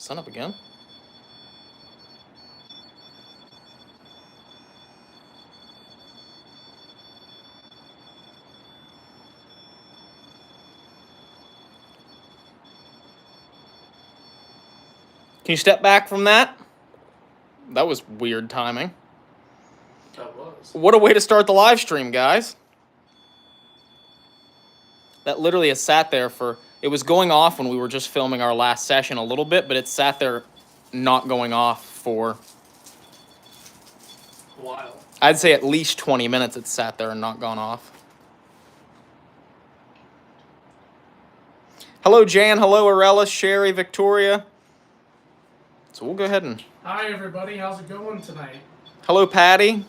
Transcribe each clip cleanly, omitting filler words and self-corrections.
Sun up again? Can you step back from that? That was weird timing. That was. What a way to start the live stream, guys. That literally has sat there for... It was going off when we were just filming our last session a little bit, but it sat there not going off for... A while. I'd say at least 20 minutes it sat there and not gone off. Hello, Jan. Hello, Arella, Sherry, Victoria. So we'll go ahead and... Hi, everybody. How's it going tonight? Hello, Patty.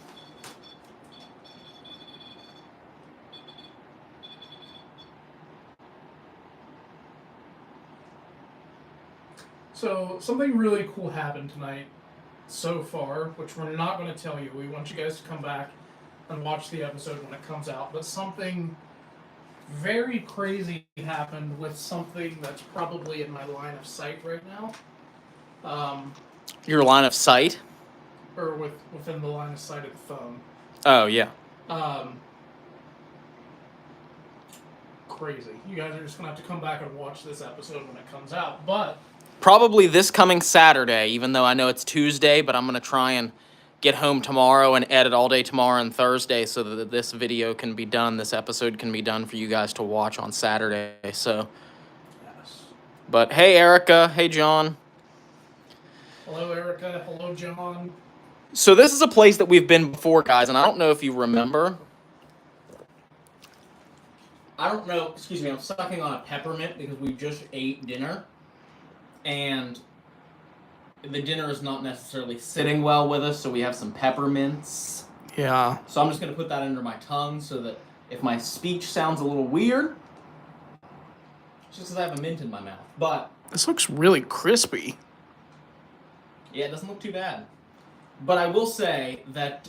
So, something really cool happened tonight so far, which we're not going to tell you. We want you guys to come back and watch the episode when it comes out. But something very crazy happened with something that's probably in my line of sight right now. Your line of sight? Or within the line of sight of the phone. Oh, yeah. Crazy. You guys are just going to have to come back and watch this episode when it comes out. But... Probably this coming Saturday, even though I know it's Tuesday, but I'm going to try and get home tomorrow and edit all day tomorrow and Thursday so that this video can be done, this episode can be done for you guys to watch on Saturday, so... Yes. But hey, Erica. Hey, John. Hello, Erica. Hello, John. So this is a place that we've been before, guys, and I don't know if you remember. I don't know. Excuse me, I'm sucking on a peppermint because we just ate dinner. And the dinner is not necessarily sitting well with us, so we have some peppermints. Yeah. So I'm just going to put that under my tongue so that if my speech sounds a little weird, it's just because I have a mint in my mouth. But This looks really crispy. yeah, it doesn't look too bad. But I will say that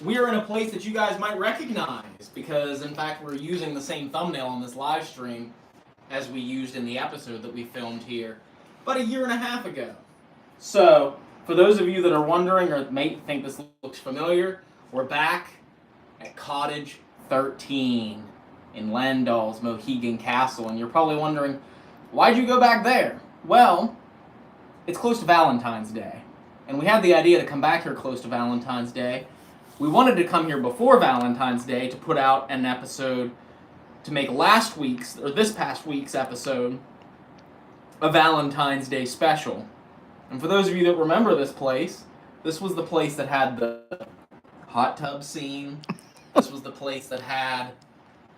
we are in a place that you guys might recognize because, in fact, we're using the same thumbnail on this live stream as we used in the episode that we filmed here about 1.5 years ago. So, for those of you that are wondering or may think this looks familiar, we're back at Cottage 13 in Landall's Mohegan Castle, and you're probably wondering, why'd you go back there? Well, it's close to Valentine's Day, and we had the idea to come back here close to Valentine's Day. We wanted to come here before Valentine's Day to put out an episode to make this past week's episode a Valentine's Day special. And for those of you that remember this place, this was the place that had the hot tub scene. This was the place that had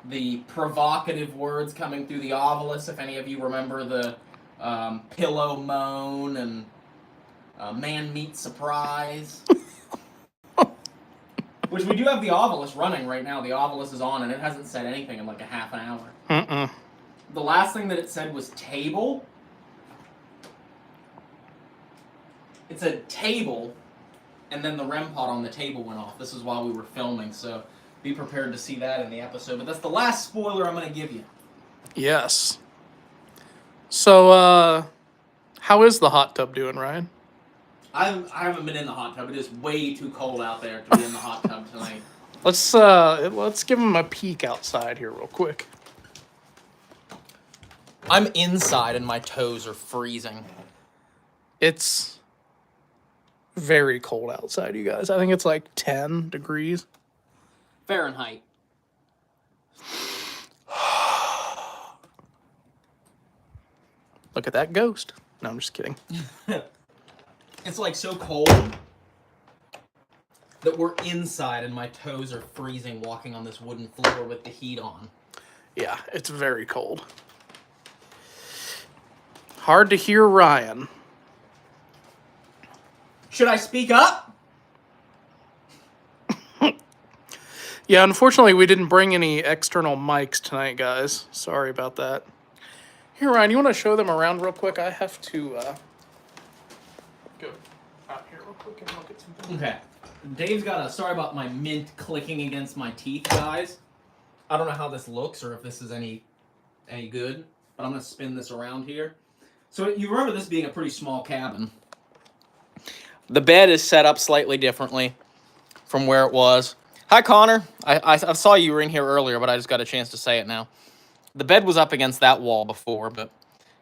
the provocative words coming through the obelisk, if any of you remember the pillow moan and man meet surprise. Which we do have the obelisk running right now. The obelisk is on and it hasn't said anything in like a half an hour. The last thing that it said was table. It said table, and then the REM pod on the table went off. This is while we were filming, so be prepared to see that in the episode. But that's the last spoiler I'm going to give you. Yes. So, how is the hot tub doing, Ryan? I haven't been in the hot tub. It is way too cold out there to be in the hot tub tonight. Let's give him a peek outside here real quick. I'm inside and my toes are freezing. It's very cold outside, you guys. I think it's like 10 degrees. Fahrenheit. Look at that ghost. No, I'm just kidding. It's like so cold that we're inside and my toes are freezing walking on this wooden floor with the heat on. Yeah, it's very cold. Hard to hear Ryan. Should I speak up? Yeah, unfortunately, we didn't bring any external mics tonight, guys. Sorry about that. Here, Ryan, you want to show them around real quick? I have to go out here real quick and look at something. Okay. Dave's got sorry about my mint clicking against my teeth, guys. I don't know how this looks or if this is any good, but I'm going to spin this around here. So you remember this being a pretty small cabin. The bed is set up slightly differently from where it was. Hi, Connor. I saw you were in here earlier, but I just got a chance to say it now. The bed was up against that wall before, but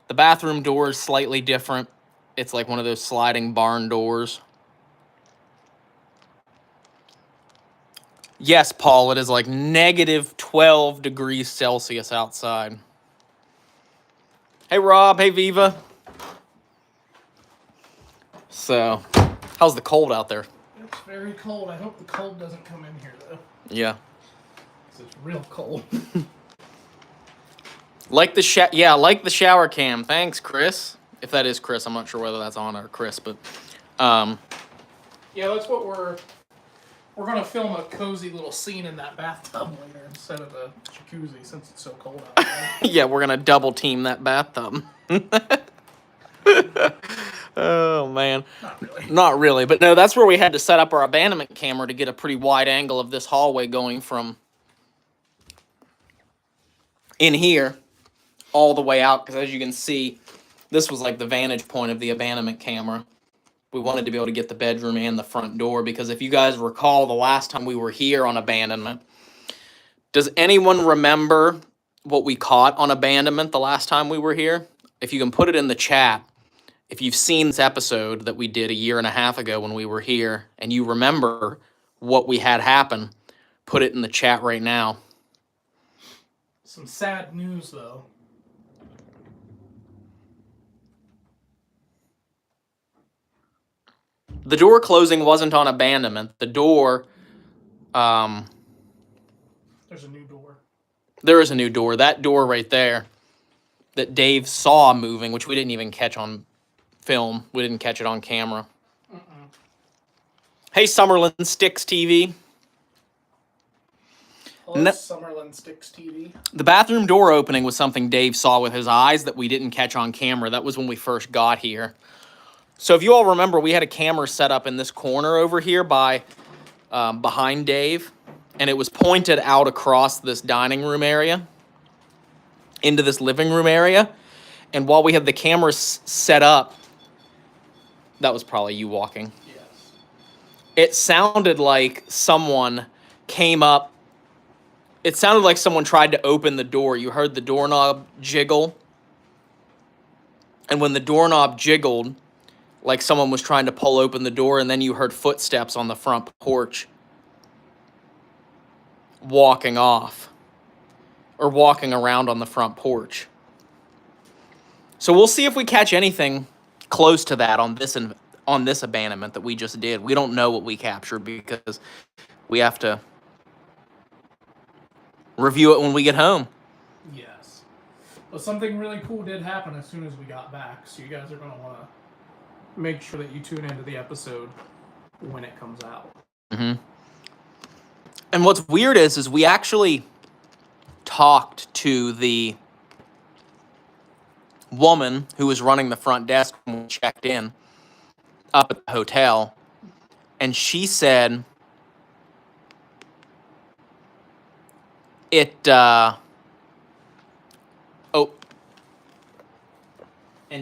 the bathroom door is slightly different. It's like one of those sliding barn doors. Yes, Paul, it is like negative 12 degrees Celsius outside. Hey, Rob. Hey, Viva. So, how's the cold out there? It's very cold. I hope the cold doesn't come in here, though. Yeah. It's real cold. Like the shower cam. Thanks, Chris. If that is Chris, I'm not sure whether that's on or Chris, but yeah, that's what we're gonna film a cozy little scene in that bathtub later instead of a jacuzzi since it's so cold out there. yeah, we're gonna double team that bathtub. Oh man. Not really, but no, that's where we had to set up our abandonment camera to get a pretty wide angle of this hallway going from in here all the way out, because as you can see, this was like the vantage point of the abandonment camera. We wanted to be able to get the bedroom and the front door, because if you guys recall the last time we were here on abandonment, does anyone remember what we caught on abandonment the last time we were here? If you can put it in the chat, if you've seen this episode that we did a year and a half ago when we were here, and you remember what we had happen, put it in the chat right now. Some sad news, though. The door closing wasn't on abandonment. The door, There's a new door. there is a new door. That door right there that Dave saw moving, which we didn't even catch on film. We didn't catch it on camera. Hey, Summerlin Sticks TV. Hello, Summerlin Sticks TV. The bathroom door opening was something Dave saw with his eyes that we didn't catch on camera. That was when we first got here. So if you all remember, we had a camera set up in this corner over here by behind Dave, and it was pointed out across this dining room area into this living room area. And while we had the cameras set up, that was probably you walking. Yes. It sounded like someone came up. It sounded like someone tried to open the door. You heard the doorknob jiggle. And when the doorknob jiggled, like someone was trying to pull open the door, and then you heard footsteps on the front porch walking off or walking around on the front porch. So we'll see if we catch anything close to that on this abandonment that we just did. We don't know what we captured because we have to review it when we get home. Yes. Well, something really cool did happen as soon as we got back, so you guys are going to want to make sure that you tune into the episode when it comes out. Mm-hmm. And what's weird is we actually talked to the woman who was running the front desk when we checked in up at the hotel, and she said and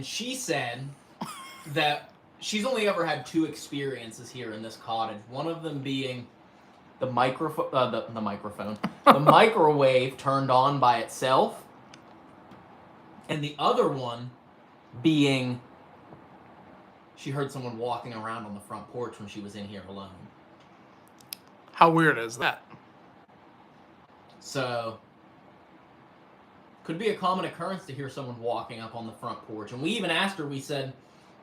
she said that she's only ever had 2 experiences here in this cottage. One of them being the microwave turned on by itself, and the other one being she heard someone walking around on the front porch when she was in here alone. How weird is that? So, could be a common occurrence to hear someone walking up on the front porch. And we even asked her, we said,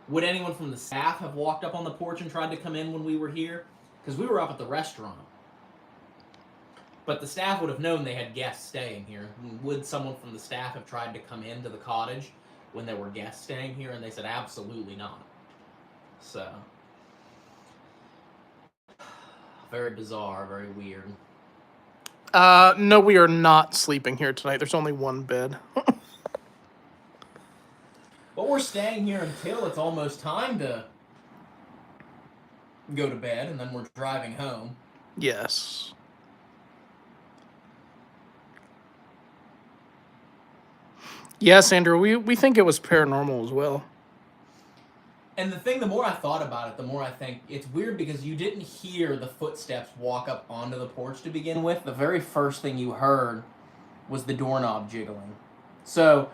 would anyone from the staff have walked up on the porch and tried to come in when we were here? Because we were up at the restaurant. But the staff would have known they had guests staying here. Would someone from the staff have tried to come into the cottage when there were guests staying here? And they said, absolutely not. So, very bizarre, very weird. No, we are not sleeping here tonight. There's only one bed. But we're staying here until it's almost time to go to bed, and then we're driving home. Yes. Yes, Andrew, we think it was paranormal as well. And the more I thought about it, the more I think it's weird because you didn't hear the footsteps walk up onto the porch to begin with. The very first thing you heard was the doorknob jiggling. So,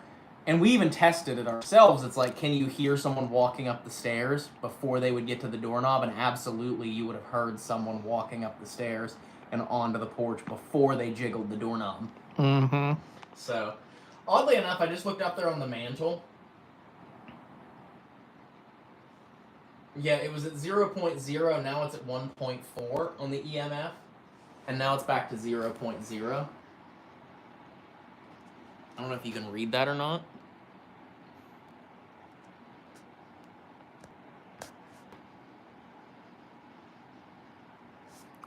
and we even tested it ourselves. It's like, can you hear someone walking up the stairs before they would get to the doorknob? And absolutely, you would have heard someone walking up the stairs and onto the porch before they jiggled the doorknob. Mm-hmm. So, oddly enough, I just looked up there on the mantle. Yeah, it was at 0.0, now it's at 1.4 on the EMF, and now it's back to 0.0. I don't know if you can read that or not.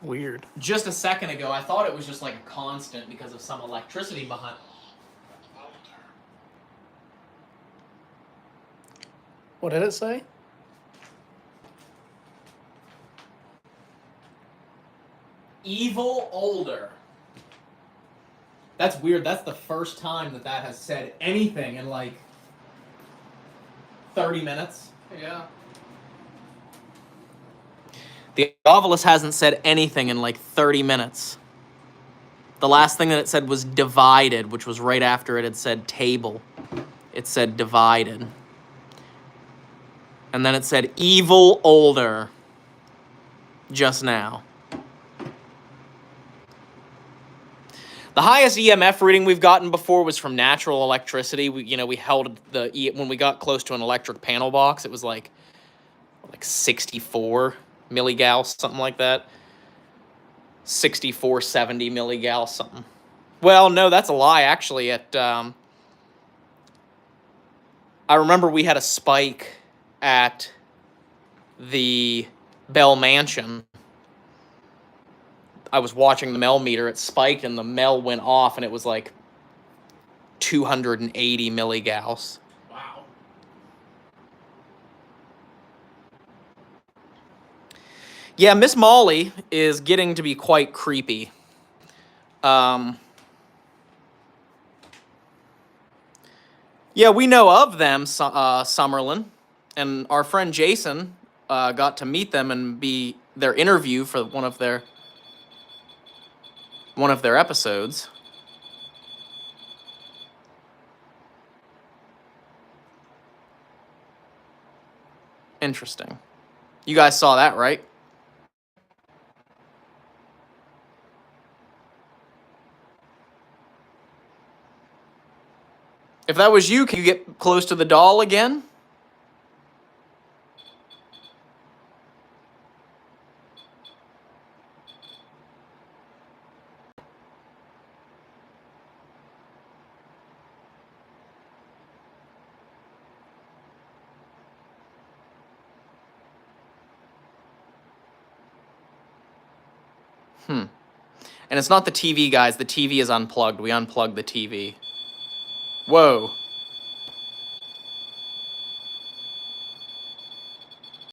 Weird. Just a second ago, I thought it was just like a constant because of some electricity behind. What did it say? Evil older. That's weird. That's the first time that has said anything in like 30 minutes. Yeah. The Ovilus hasn't said anything in like 30 minutes. The last thing that it said was divided, which was right after it had said table. It said divided. And then it said evil older just now. The highest EMF reading we've gotten before was from natural electricity. We held when we got close to an electric panel box, it was like 64 milligauss, something like that. 64, 70 milligauss, something. Well, no, that's a lie, actually. I remember we had a spike at the Bell Mansion. I was watching the Mel meter, it spiked, and the Mel went off, and it was like 280 milligauss. Wow. Yeah, Miss Molly is getting to be quite creepy. Yeah, we know of them, Summerlin, and our friend Jason got to meet them and be their interview for one of their episodes. Interesting. You guys saw that, right? If that was you, can you get close to the doll again? And it's not the TV, guys. The TV is unplugged. We unplugged the TV. Whoa.